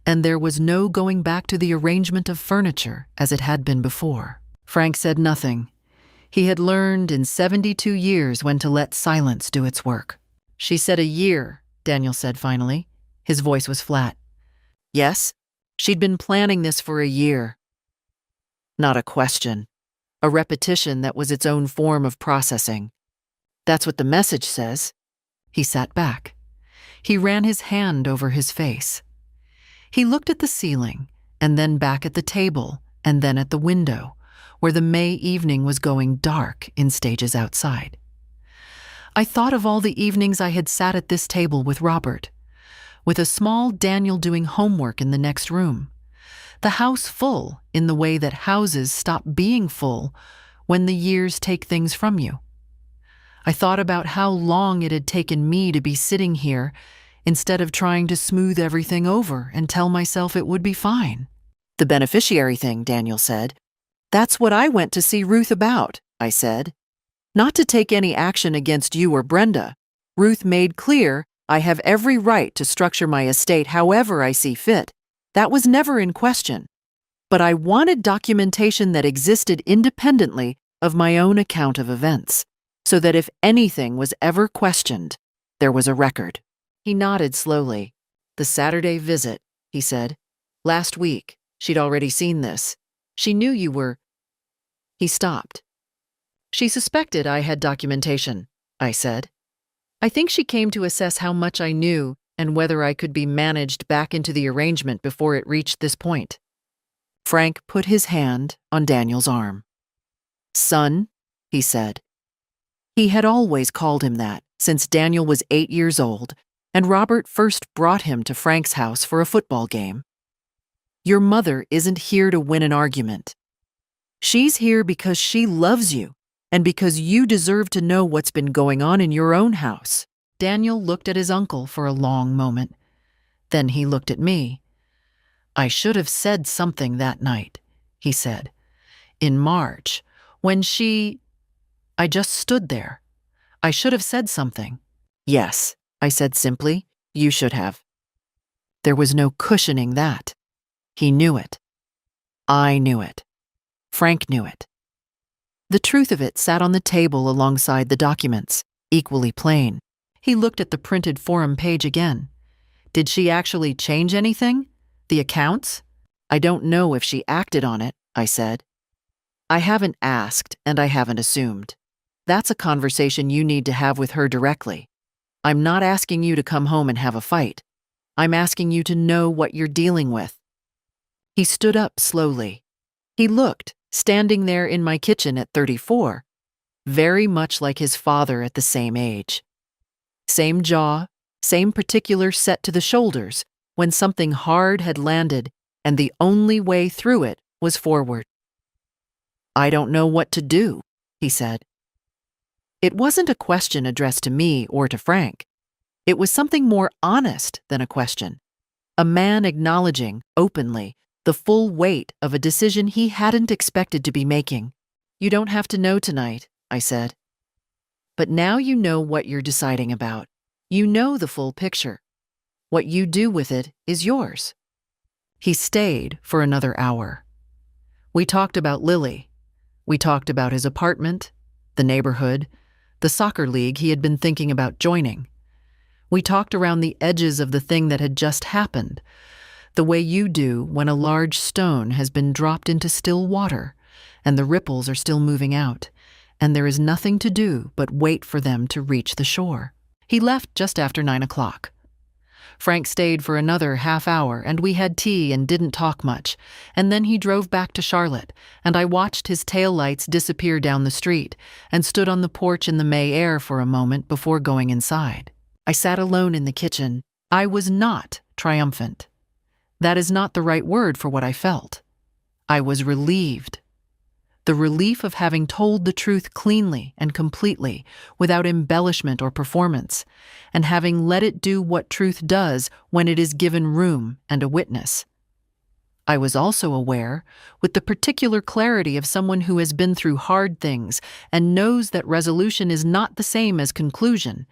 and there was no going back to the arrangement of furniture as it had been before. Frank said nothing. He had learned in 72 years when to let silence do its work. She said a year, Daniel said finally. His voice was flat. Yes, she'd been planning this for a year. Not a question. A repetition that was its own form of processing. That's what the message says. He sat back. He ran his hand over his face. He looked at the ceiling, and then back at the table, and then at the window, where the May evening was going dark in stages outside. I thought of all the evenings I had sat at this table with Robert, with a small Daniel doing homework in the next room, the house full in the way that houses stop being full when the years take things from you. I thought about how long it had taken me to be sitting here instead of trying to smooth everything over and tell myself it would be fine. The beneficiary thing, Daniel said. That's what I went to see Ruth about, I said. Not to take any action against you or Brenda. Ruth made clear I have every right to structure my estate however I see fit. That was never in question. But I wanted documentation that existed independently of my own account of events, so that if anything was ever questioned, there was a record. He nodded slowly. The Saturday visit, he said. Last week, she'd already seen this. She knew you were... He stopped. She suspected I had documentation, I said. I think she came to assess how much I knew and whether I could be managed back into the arrangement before it reached this point. Frank put his hand on Daniel's arm. Son, he said. He had always called him that since Daniel was 8 years old, and Robert first brought him to Frank's house for a football game. Your mother isn't here to win an argument. She's here because she loves you and because you deserve to know what's been going on in your own house. Daniel looked at his uncle for a long moment. Then he looked at me. I should have said something that night, he said. In March, when she... I just stood there. I should have said something. Yes, I said simply, you should have. There was no cushioning that. He knew it. I knew it. Frank knew it. The truth of it sat on the table alongside the documents, equally plain. He looked at the printed forum page again. Did she actually change anything? The accounts? I don't know if she acted on it, I said. I haven't asked and I haven't assumed. That's a conversation you need to have with her directly. I'm not asking you to come home and have a fight. I'm asking you to know what you're dealing with. He stood up slowly. He looked, standing there in my kitchen at 34, very much like his father at the same age. Same jaw, same particular set to the shoulders when something hard had landed and the only way through it was forward. I don't know what to do, he said. It wasn't a question addressed to me or to Frank. It was something more honest than a question. A man acknowledging, openly, the full weight of a decision he hadn't expected to be making. "You don't have to know tonight," I said. "But now you know what you're deciding about. You know the full picture. What you do with it is yours." He stayed for another hour. We talked about Lily. We talked about his apartment, the neighborhood, the soccer league he had been thinking about joining. We talked around the edges of the thing that had just happened, the way you do when a large stone has been dropped into still water, and the ripples are still moving out, and there is nothing to do but wait for them to reach the shore. He left just after 9 o'clock. Frank stayed for another half hour, and we had tea and didn't talk much, and then he drove back to Charlotte, and I watched his taillights disappear down the street and stood on the porch in the May air for a moment before going inside. I sat alone in the kitchen. I was not triumphant. That is not the right word for what I felt. I was relieved. The relief of having told the truth cleanly and completely, without embellishment or performance, and having let it do what truth does when it is given room and a witness. I was also aware, with the particular clarity of someone who has been through hard things and knows that resolution is not the same as conclusion,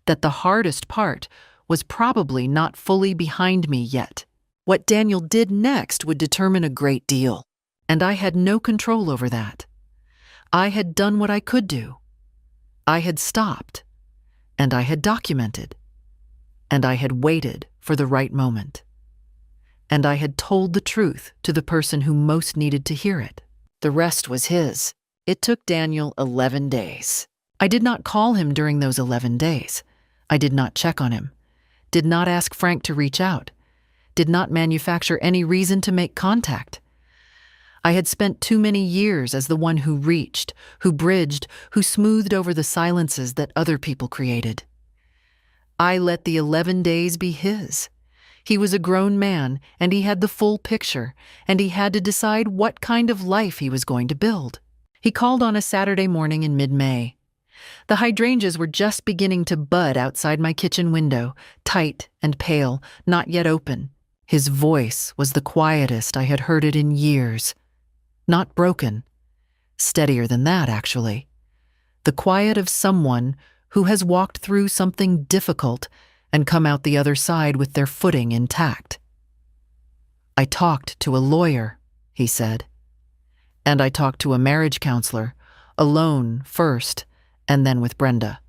that the hardest part was probably not fully behind me yet. What Daniel did next would determine a great deal. And I had no control over that. I had done what I could do. I had stopped, and I had documented, and I had waited for the right moment. And I had told the truth to the person who most needed to hear it. The rest was his. It took Daniel 11 days. I did not call him during those 11 days. I did not check on him, did not ask Frank to reach out, did not manufacture any reason to make contact. I had spent too many years as the one who reached, who bridged, who smoothed over the silences that other people created. I let the 11 days be his. He was a grown man, and he had the full picture, and he had to decide what kind of life he was going to build. He called on a Saturday morning in mid-May. The hydrangeas were just beginning to bud outside my kitchen window, tight and pale, not yet open. His voice was the quietest I had heard it in years. Not broken. Steadier than that, actually. The quiet of someone who has walked through something difficult and come out the other side with their footing intact. "I talked to a lawyer," he said. "And I talked to a marriage counselor, alone first, and then with Brenda.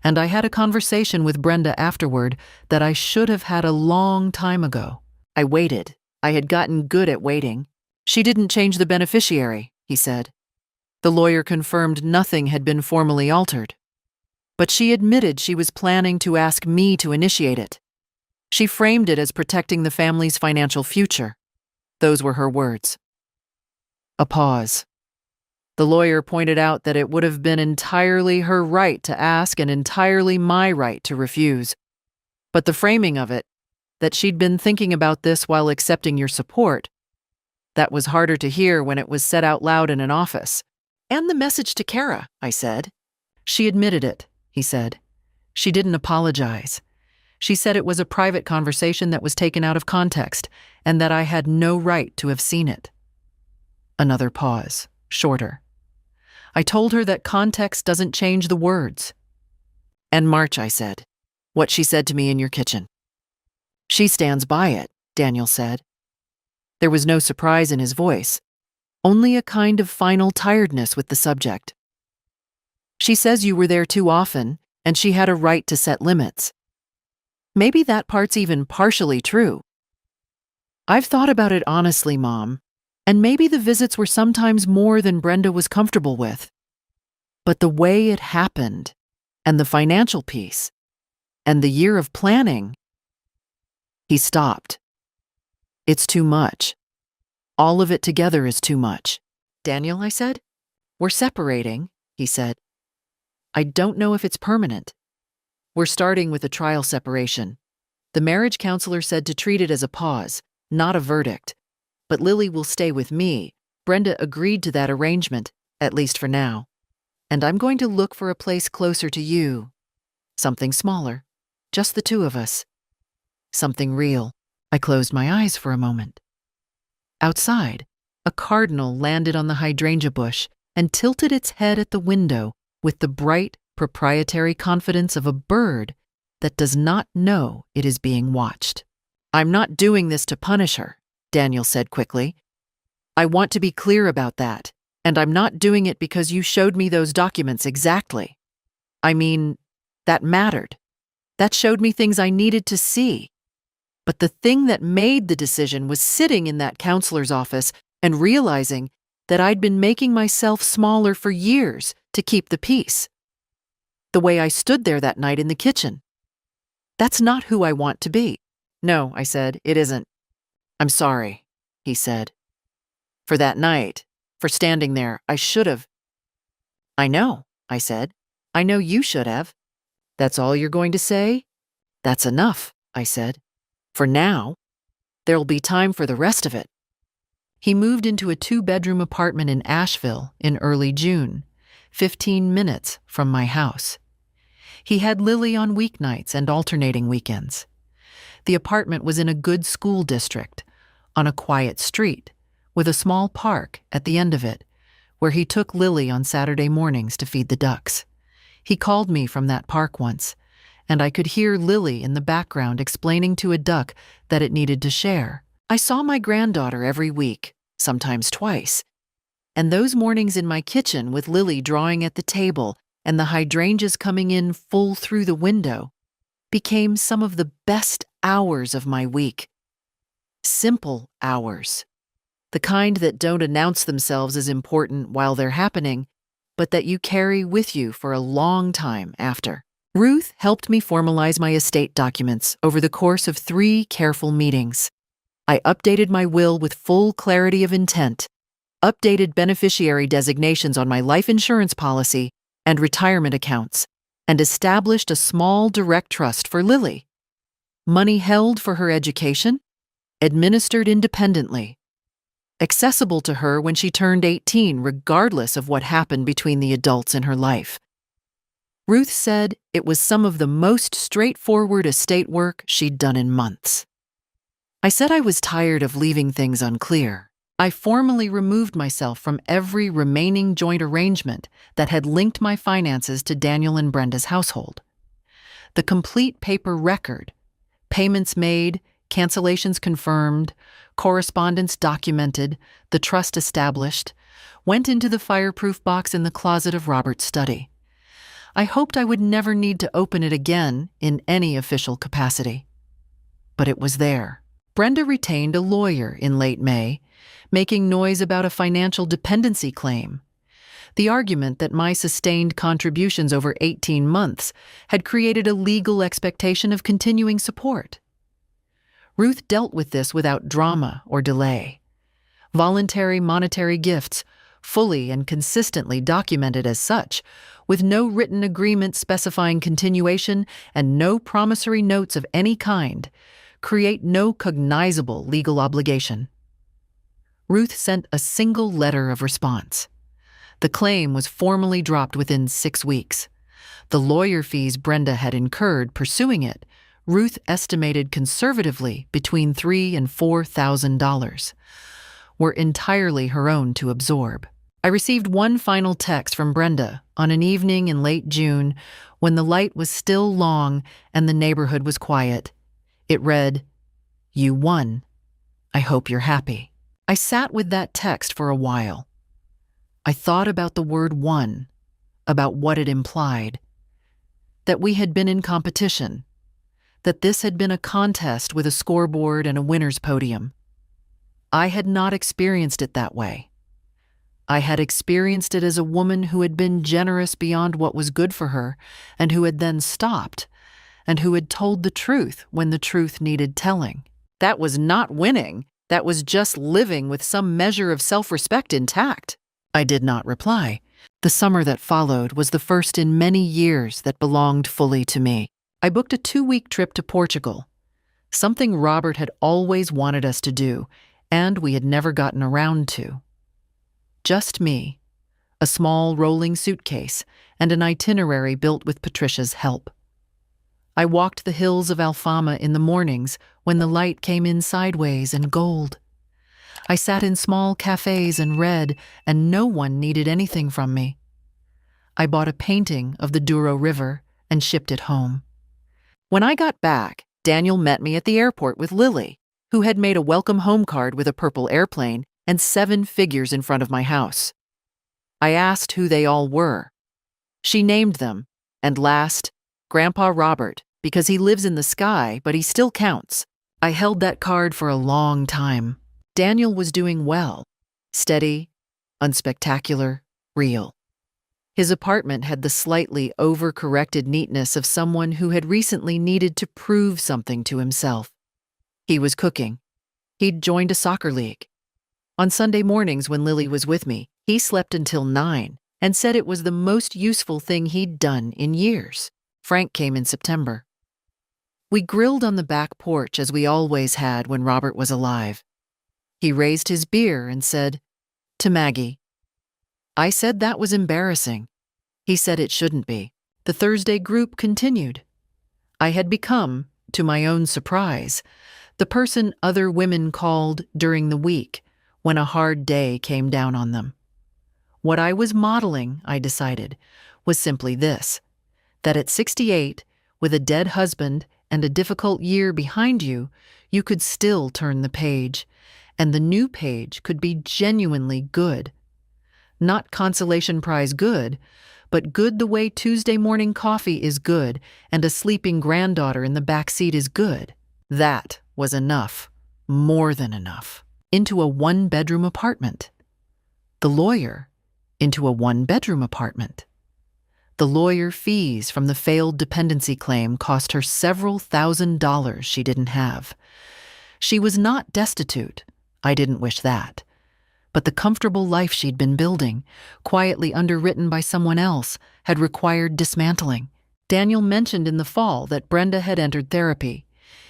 And I had a conversation with Brenda afterward that I should have had a long time ago. I waited. I had gotten good at waiting. She didn't change the beneficiary," he said. The lawyer confirmed nothing had been formally altered. But she admitted she was planning to ask me to initiate it. She framed it as protecting the family's financial future. Those were her words. A pause. The lawyer pointed out that it would have been entirely her right to ask and entirely my right to refuse. But the framing of it, that she'd been thinking about this while accepting your support, that was harder to hear when it was said out loud in an office. "And the message to Kara," I said. "She admitted it," he said. "She didn't apologize. She said it was a private conversation that was taken out of context, and that I had no right to have seen it." Another pause, shorter. I told her that context doesn't change the words. "And March," I said, "what she said to me in your kitchen." "She stands by it," Daniel said. There was no surprise in his voice, only a kind of final tiredness with the subject. "She says you were there too often, and she had a right to set limits. Maybe that part's even partially true. I've thought about it honestly, Mom, and maybe the visits were sometimes more than Brenda was comfortable with. But the way it happened, and the financial piece, and the year of planning..." He stopped. "It's too much. All of it together is too much." "Daniel," I said, "we're separating," he said. "I don't know if it's permanent. We're starting with a trial separation. The marriage counselor said to treat it as a pause, not a verdict. But Lily will stay with me. Brenda agreed to that arrangement, at least for now. And I'm going to look for a place closer to you. Something smaller. Just the two of us. Something real." I closed my eyes for a moment. Outside, a cardinal landed on the hydrangea bush and tilted its head at the window with the bright, proprietary confidence of a bird that does not know it is being watched. "I'm not doing this to punish her," Daniel said quickly. "I want to be clear about that, and I'm not doing it because you showed me those documents exactly. I mean, that mattered. That showed me things I needed to see. But the thing that made the decision was sitting in that counselor's office and realizing that I'd been making myself smaller for years to keep the peace. The way I stood there that night in the kitchen. That's not who I want to be." "No," I said, "it isn't. I'm sorry," he said. "For that night, for standing there, I should have." "I know," I said. "I know you should have." "That's all you're going to say?" "That's enough," I said. "For now. There'll be time for the rest of it." He moved into a 2-bedroom apartment in Asheville in early June, 15 minutes from my house. He had Lily on weeknights and alternating weekends. The apartment was in a good school district, on a quiet street, with a small park at the end of it, where he took Lily on Saturday mornings to feed the ducks. He called me from that park once, and I could hear Lily in the background explaining to a duck that it needed to share. I saw my granddaughter every week, sometimes twice, and those mornings in my kitchen with Lily drawing at the table and the hydrangeas coming in full through the window became some of the best hours of my week. Simple hours. The kind that don't announce themselves as important while they're happening, but that you carry with you for a long time after. Ruth helped me formalize my estate documents over the course of 3 careful meetings. I updated my will with full clarity of intent, updated beneficiary designations on my life insurance policy and retirement accounts, and established a small direct trust for Lily. Money held for her education, administered independently, accessible to her when she turned 18, regardless of what happened between the adults in her life. Ruth said it was some of the most straightforward estate work she'd done in months. I said I was tired of leaving things unclear. I formally removed myself from every remaining joint arrangement that had linked my finances to Daniel and Brenda's household. The complete paper record, payments made, cancellations confirmed, correspondence documented, the trust established, went into the fireproof box in the closet of Robert's study. I hoped I would never need to open it again in any official capacity. But it was there. Brenda retained a lawyer in late May, making noise about a financial dependency claim. The argument that my sustained contributions over 18 months had created a legal expectation of continuing support. Ruth dealt with this without drama or delay. Voluntary monetary gifts, fully and consistently documented as such, with no written agreement specifying continuation and no promissory notes of any kind, create no cognizable legal obligation. Ruth sent a single letter of response. The claim was formally dropped within 6 weeks. The lawyer fees Brenda had incurred pursuing it, Ruth estimated conservatively between $3,000 and $4,000, were entirely her own to absorb. I received one final text from Brenda on an evening in late June when the light was still long and the neighborhood was quiet. It read, "You won. I hope you're happy." I sat with that text for a while. I thought about the word won, about what it implied. That we had been in competition. That this had been a contest with a scoreboard and a winner's podium. I had not experienced it that way. I had experienced it as a woman who had been generous beyond what was good for her, and who had then stopped, and who had told the truth when the truth needed telling. That was not winning. That was just living with some measure of self-respect intact. I did not reply. The summer that followed was the first in many years that belonged fully to me. I booked a 2-week trip to Portugal, something Robert had always wanted us to do, and we had never gotten around to. Just me, a small rolling suitcase, and an itinerary built with Patricia's help. I walked the hills of Alfama in the mornings when the light came in sideways and gold. I sat in small cafes and read, and no one needed anything from me. I bought a painting of the Douro River and shipped it home. When I got back, Daniel met me at the airport with Lily, who had made a welcome home card with a purple airplane and 7 figures in front of my house. I asked who they all were. She named them, and last, Grandpa Robert, because he lives in the sky, but he still counts. I held that card for a long time. Daniel was doing well, steady, unspectacular, real. His apartment had the slightly overcorrected neatness of someone who had recently needed to prove something to himself. He was cooking. He'd joined a soccer league. On Sunday mornings when Lily was with me, he slept until 9 and said it was the most useful thing he'd done in years. Frank came in September. We grilled on the back porch as we always had when Robert was alive. He raised his beer and said, "To Maggie." I said that was embarrassing. He said it shouldn't be. The Thursday group continued. I had become, to my own surprise, the person other women called during the week when a hard day came down on them. What I was modeling, I decided, was simply this: that at 68, with a dead husband and a difficult year behind you, you could still turn the page, and the new page could be genuinely good. Not consolation prize good, but good the way Tuesday morning coffee is good and a sleeping granddaughter in the back seat is good. That was enough, more than enough. Into a 1-bedroom apartment. The lawyer, into a 1-bedroom apartment. The lawyer fees from the failed dependency claim cost her several $1,000s she didn't have. She was not destitute. I didn't wish that. But the comfortable life she'd been building, quietly underwritten by someone else, had required dismantling. Daniel mentioned in the fall that Brenda had entered therapy.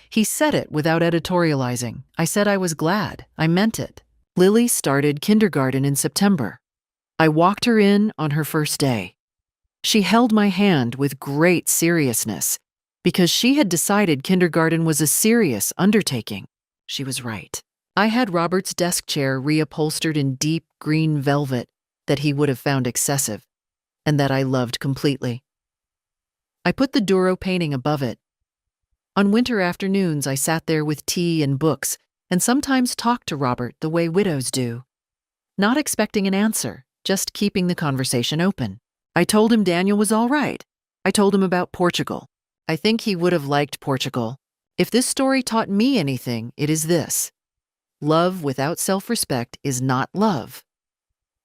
He said it without editorializing. I said I was glad. I meant it. Lily started kindergarten in September. I walked her in on her first day. She held my hand with great seriousness because she had decided kindergarten was a serious undertaking. She was right. I had Robert's desk chair reupholstered in deep green velvet that he would have found excessive, and that I loved completely. I put the Douro painting above it. On winter afternoons, I sat there with tea and books, and sometimes talked to Robert the way widows do. Not expecting an answer, just keeping the conversation open. I told him Daniel was all right. I told him about Portugal. I think he would have liked Portugal. If this story taught me anything, it is this: love without self-respect is not love.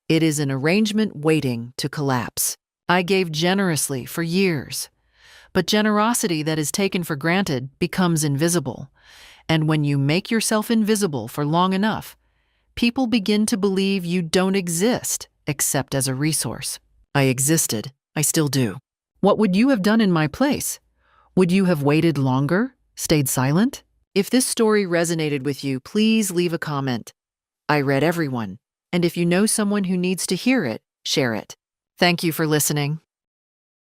It is an arrangement waiting to collapse. I gave generously for years, but generosity that is taken for granted becomes invisible. And when you make yourself invisible for long enough, people begin to believe you don't exist except as a resource. I existed. I still do. What would you have done in my place? Would you have waited longer? Stayed silent? If this story resonated with you, please leave a comment. I read everyone, and if you know someone who needs to hear it, share it. Thank you for listening.